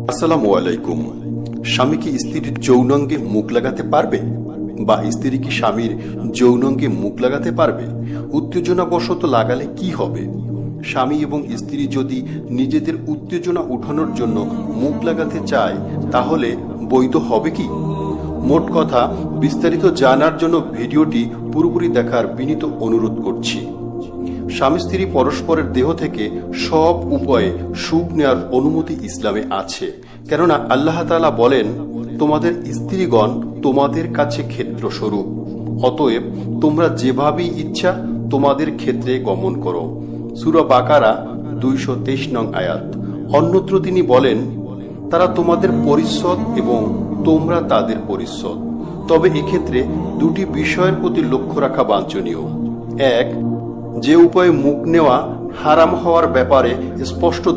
আসসালামু আলাইকুম। স্বামী কি স্ত্রীর যৌনাঙ্গে মুখ লাগাতে পারবে, বা স্ত্রী কি স্বামীর যৌনাঙ্গে মুখ লাগাতে পারবে? উত্তেজনাবশত লাগালে কি হবে? স্বামী এবং স্ত্রী যদি নিজেদের উত্তেজনা উঠানোর জন্য মুখ লাগাতে চায়, তাহলে বৈধ হবে কি? মোট কথা, বিস্তারিত জানার জন্য ভিডিওটি পুরোপুরি দেখার বিনীত অনুরোধ করছি। স্বামী স্ত্রী পরস্পরের দেহ থেকে সব উপায়ে সুখ নেওয়ার অনুমতি ইসলামে আছে। কেননা আল্লাহ তাআলা বলেন, তোমাদের স্ত্রীগণ তোমাদের কাছে ক্ষেত্রস্বরূপ, অতএব তোমরা যেভাবেই ইচ্ছা তোমাদের ক্ষেত্রে গমন করো। সূরা বাকারা 223 নং আয়াত। অন্যত্র তিনি বলেন, তারা তোমাদের পরিচ্ছদ এবং তোমরা তাদের পরিচ্ছদ। তবে এক্ষেত্রে দুটি বিষয়ের প্রতি লক্ষ্য রাখা বাঞ্ছনীয়। এক, যে উপায়ে মুখ নেওয়া হারাম হওয়ার ব্যাপারে স্পষ্ট